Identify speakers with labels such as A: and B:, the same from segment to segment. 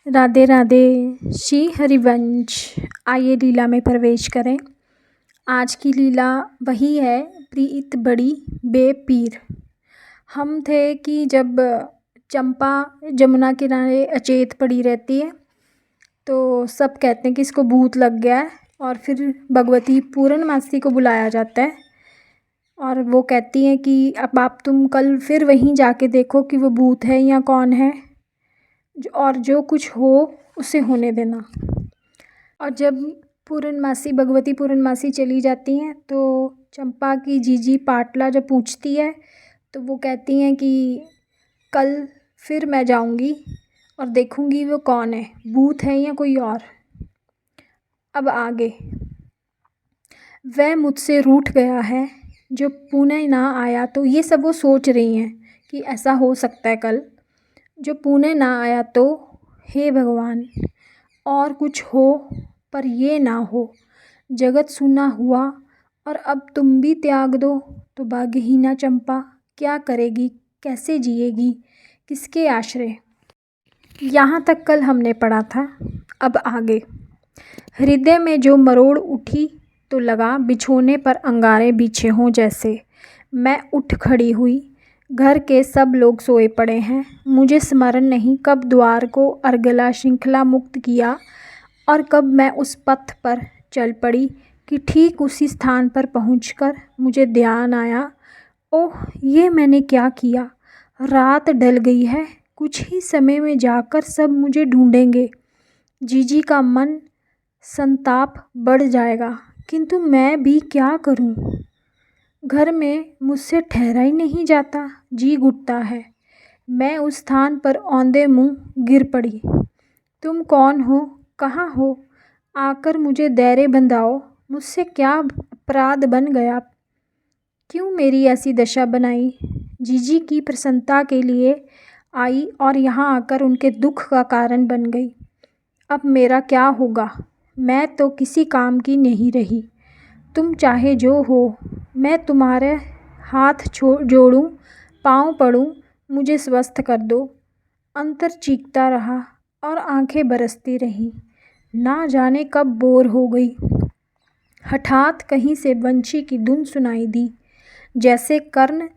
A: राधे राधे। श्री हरिवंश। आइए लीला में प्रवेश करें। आज की लीला वही है, प्रीत बड़ी बेपीर। हम थे कि जब चंपा जमुना किनारे अचेत पड़ी रहती है तो सब कहते हैं कि इसको भूत लग गया है, और फिर भगवती पूर्णमासी को बुलाया जाता है और वो कहती हैं कि अब आप तुम कल फिर वहीं जाके देखो कि वो भूत है या कौन है, और जो कुछ हो उसे होने देना। और जब भगवती पूर्णमासी चली जाती हैं तो चंपा की जीजी पाटला जब पूछती है तो वो कहती हैं कि कल फिर मैं जाऊंगी और देखूंगी वो कौन है, भूत है या कोई और। अब आगे, वह मुझसे रूठ गया है जो पुणे ना आया, तो ये सब वो सोच रही हैं कि ऐसा हो सकता है कल, जो पुणे ना आया तो हे भगवान और कुछ हो पर ये ना हो। जगत सुना हुआ और अब तुम भी त्याग दो तो भाग्यहीना चंपा क्या करेगी, कैसे जिएगी, किसके आश्रय। यहाँ तक कल हमने पढ़ा था। अब आगे, हृदय में जो मरोड़ उठी तो लगा बिछोने पर अंगारे बिछे हों जैसे। मैं उठ खड़ी हुई, घर के सब लोग सोए पड़े हैं। मुझे स्मरण नहीं कब द्वार को अर्गला श्रृंखला मुक्त किया और कब मैं उस पथ पर चल पड़ी कि ठीक उसी स्थान पर पहुंचकर मुझे ध्यान आया, ओह ये मैंने क्या किया। रात ढल गई है, कुछ ही समय में जाकर सब मुझे ढूंढेंगे। जीजी का मन संताप बढ़ जाएगा, किंतु मैं भी क्या करूं। घर में मुझसे ठहरा ही नहीं जाता, जी घुटता है। मैं उस स्थान पर औंधे मुंह गिर पड़ी। तुम कौन हो, कहाँ हो, आकर मुझे दायरे बंधाओ। मुझसे क्या अपराध बन गया, क्यों मेरी ऐसी दशा बनाई। जीजी की प्रसन्नता के लिए आई और यहाँ आकर उनके दुख का कारण बन गई। अब मेरा क्या होगा, मैं तो किसी काम की नहीं रही। तुम चाहे जो हो, मैं तुम्हारे हाथ जोड़ूं, पाँव पड़ूं, मुझे स्वस्थ कर दो। अंतर चीखता रहा और आंखें बरसती रहीं। ना जाने कब बोर हो गई। हठात कहीं से बंशी की धुन सुनाई दी, जैसे कर्ण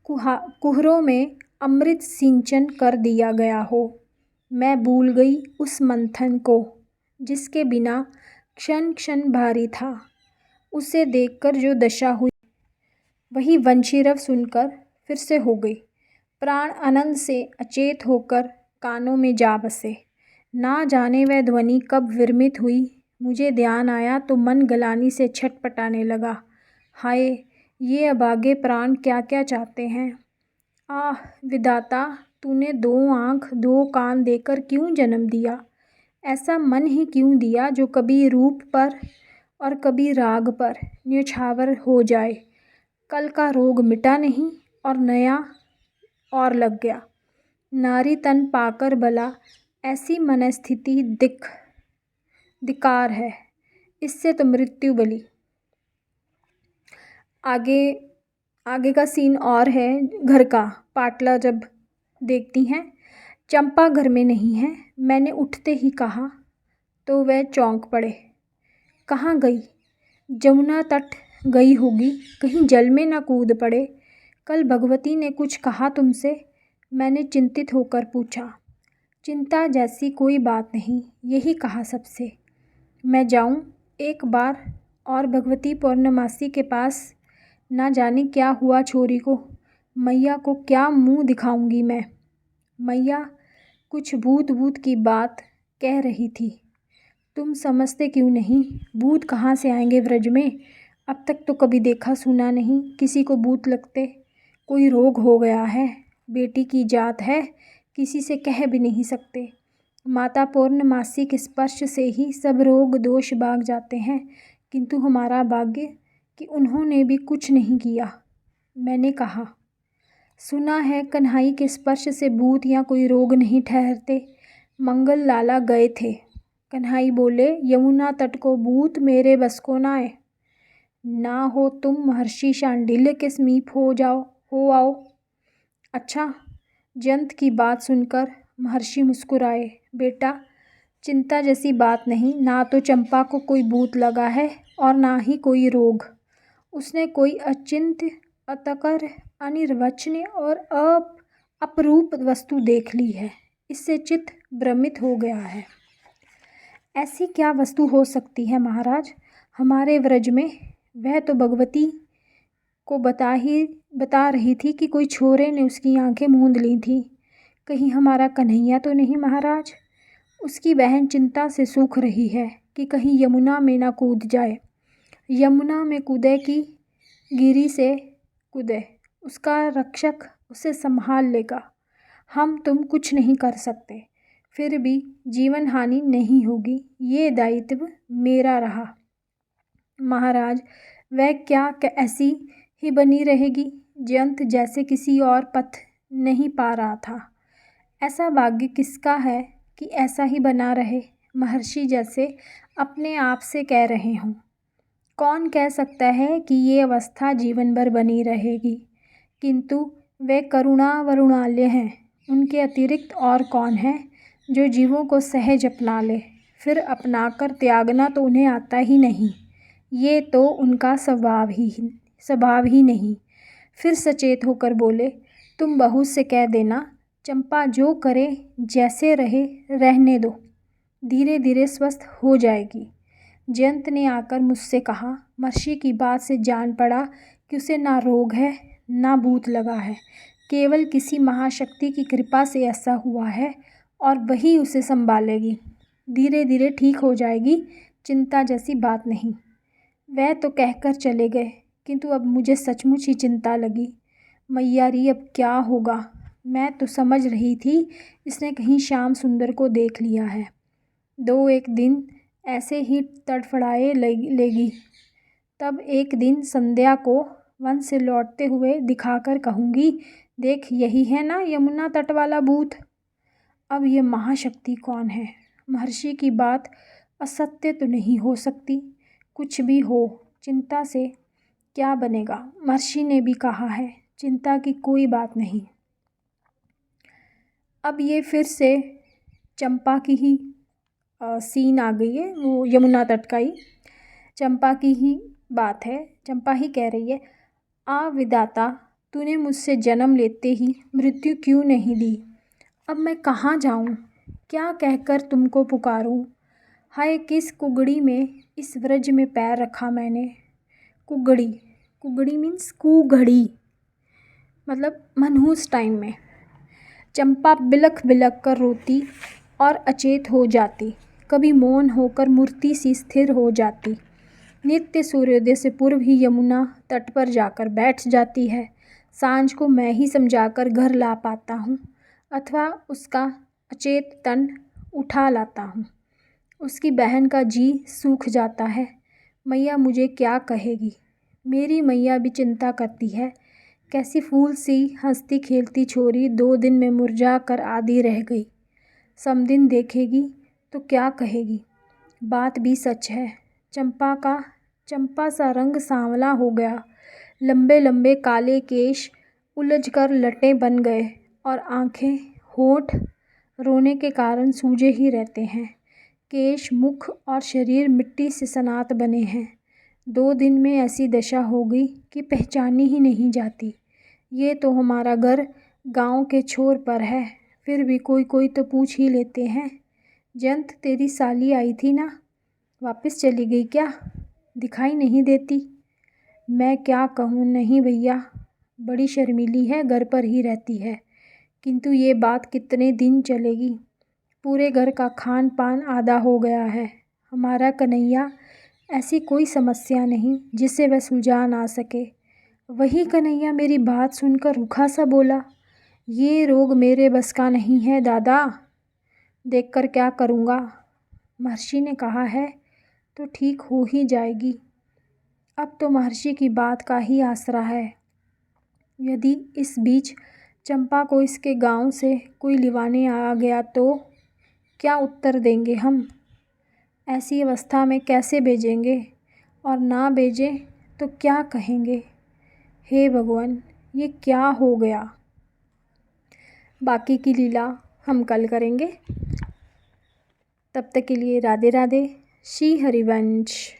A: कुहरों में अमृत सिंचन कर दिया गया हो। मैं भूल गई उस मंथन को जिसके बिना क्षण क्षण भारी था। उसे देखकर जो दशा हुई वही वंशीरव सुनकर फिर से हो गई। प्राण आनंद से अचेत होकर कानों में जा बसे। ना जाने वह ध्वनि कब विरमित हुई। मुझे ध्यान आया तो मन गलानी से छटपटाने लगा। हाय, ये अभागे प्राण क्या क्या चाहते हैं। आह विधाता, तूने दो आँख दो कान देकर क्यों जन्म दिया। ऐसा मन ही क्यों दिया जो कभी रूप पर और कभी राग पर न्यौछावर हो जाए। कल का रोग मिटा नहीं और नया और लग गया। नारी तन पाकर भला ऐसी मनस्थिति धिक्कार है, इससे तो मृत्यु बली। आगे का सीन और है घर का। पाटला जब देखती हैं चंपा घर में नहीं है, मैंने उठते ही कहा तो वह चौंक पड़े। कहाँ गई, जमुना तट गई होगी, कहीं जल में न कूद पड़े। कल भगवती ने कुछ कहा तुमसे, मैंने चिंतित होकर पूछा। चिंता जैसी कोई बात नहीं, यही कहा सबसे। मैं जाऊं एक बार और भगवती पूर्णमासी के पास। ना जाने क्या हुआ छोरी को, मैया को क्या मुंह दिखाऊंगी मैं। मैया कुछ भूत भूत की बात कह रही थी, तुम समझते क्यों नहीं। भूत कहाँ से आएंगे व्रज में, अब तक तो कभी देखा सुना नहीं किसी को भूत लगते। कोई रोग हो गया है, बेटी की जात है, किसी से कह भी नहीं सकते। माता पूर्णमासी के स्पर्श से ही सब रोग दोष भाग जाते हैं, किंतु हमारा भाग्य कि उन्होंने भी कुछ नहीं किया। मैंने कहा, सुना है कन्हई के स्पर्श से भूत या कोई रोग नहीं ठहरते। मंगल लाला गए थे। कन्हई बोले, यमुना तट को भूत मेरे बस को ना आए। ना हो तुम महर्षि शांडिल्य के समीप हो आओ। अच्छा। जंत की बात सुनकर महर्षि मुस्कुराए। बेटा, चिंता जैसी बात नहीं, ना तो चंपा को कोई भूत लगा है और ना ही कोई रोग। उसने कोई अचिंत्य, अतकर, अनिर्वचनीय और अपरूप वस्तु देख ली है। इससे चित्त भ्रमित हो गया है। ऐसी क्या वस्तु हो सकती है महाराज हमारे व्रज में? वह तो भगवती को बता रही थी कि कोई छोरे ने उसकी आंखें मूंद ली थी। कहीं हमारा कन्हैया तो नहीं महाराज? उसकी बहन चिंता से सूख रही है कि कहीं यमुना में ना कूद जाए। यमुना में कूदे कि गिरी से कूदे, उसका रक्षक उसे संभाल लेगा। हम तुम कुछ नहीं कर सकते, फिर भी जीवन हानि नहीं होगी, ये दायित्व मेरा रहा। महाराज वह क्या ऐसी ही बनी रहेगी? जयंत जैसे किसी और पथ नहीं पा रहा था। ऐसा भाग्य किसका है कि ऐसा ही बना रहे? महर्षि जैसे अपने आप से कह रहे हों। कौन कह सकता है कि ये अवस्था जीवन भर बनी रहेगी? किंतु वे करुणा वरुणालय हैं। उनके अतिरिक्त और कौन है जो जीवों को सहज अपना ले? फिर अपनाकर त्यागना तो उन्हें आता ही नहीं। ये तो उनका स्वभाव ही नहीं। फिर सचेत होकर बोले, तुम बहू से कह देना चंपा जो करे जैसे रहे रहने दो, धीरे धीरे स्वस्थ हो जाएगी। जयंत ने आकर मुझसे कहा। महर्षि की बात से जान पड़ा कि उसे ना रोग है ना भूत लगा है, केवल किसी महाशक्ति की कृपा से ऐसा हुआ है और वही उसे संभालेगी। धीरे धीरे ठीक हो जाएगी, चिंता जैसी बात नहीं। वह तो कहकर चले गए, किंतु अब मुझे सचमुच ही चिंता लगी। मैया री अब क्या होगा? मैं तो समझ रही थी इसने कहीं श्याम सुंदर को देख लिया है। 2-1 दिन ऐसे ही तड़फड़ाए लेगी। तब एक दिन संध्या को वन से लौटते हुए दिखाकर कहूँगी, देख यही है ना यमुना तट वाला भूत। अब ये महाशक्ति कौन है? महर्षि की बात असत्य तो नहीं हो सकती। कुछ भी हो, चिंता से क्या बनेगा? महर्षि ने भी कहा है, चिंता की कोई बात नहीं। अब ये फिर से चंपा की ही सीन आ गई है, वो यमुना तट का ही चंपा की ही बात है। चंपा ही कह रही है, आ विधाता, तूने मुझसे जन्म लेते ही मृत्यु क्यों नहीं दी? अब मैं कहाँ जाऊँ? क्या कहकर तुमको पुकारूँ? हाय किस कुगड़ी में इस व्रज में पैर रखा मैंने। कुगड़ी मीन्स कुघड़ी, मतलब मनहूस टाइम में। चंपा बिलख बिलख कर रोती और अचेत हो जाती, कभी मौन होकर मूर्ति सी स्थिर हो जाती। नित्य सूर्योदय से पूर्व ही यमुना तट पर जाकर बैठ जाती है। सांझ को मैं ही समझाकर घर ला पाता हूँ अथवा उसका अचेत तन उठा लाता हूँ। उसकी बहन का जी सूख जाता है। मैया मुझे क्या कहेगी? मेरी मैया भी चिंता करती है। कैसी फूल सी हंसती खेलती छोरी 2 दिन में मुरझा कर आधी रह गई। समदिन देखेगी तो क्या कहेगी? बात भी सच है। चंपा सा रंग सांवला हो गया। लंबे लंबे काले केश उलझकर लटें बन गए और आंखें होंठ रोने के कारण सूजे ही रहते हैं। केश, मुख और शरीर मिट्टी से सनात बने हैं। 2 दिन में ऐसी दशा हो गई कि पहचानी ही नहीं जाती। ये तो हमारा घर गांव के छोर पर है, फिर भी कोई तो पूछ ही लेते हैं। जयंत तेरी साली आई थी ना, वापस चली गई क्या? दिखाई नहीं देती। मैं क्या कहूँ, नहीं भैया, बड़ी शर्मीली है, घर पर ही रहती है। किंतु ये बात कितने दिन चलेगी? पूरे घर का खान पान आधा हो गया है। हमारा कन्हैया, ऐसी कोई समस्या नहीं जिसे वह सुलझा ना सके। वही कन्हैया मेरी बात सुनकर रूखा सा बोला, ये रोग मेरे बस का नहीं है दादा, देखकर क्या करूँगा। महर्षि ने कहा है तो ठीक हो ही जाएगी। अब तो महर्षि की बात का ही आसरा है। यदि इस बीच चंपा को इसके गांव से कोई लिवाने आ गया तो क्या उत्तर देंगे हम? ऐसी अवस्था में कैसे भेजेंगे? और ना भेजें तो क्या कहेंगे? हे भगवान, ये क्या हो गया? बाकी की लीला हम कल करेंगे। तब तक के लिए राधे राधे। श्री हरिवंश।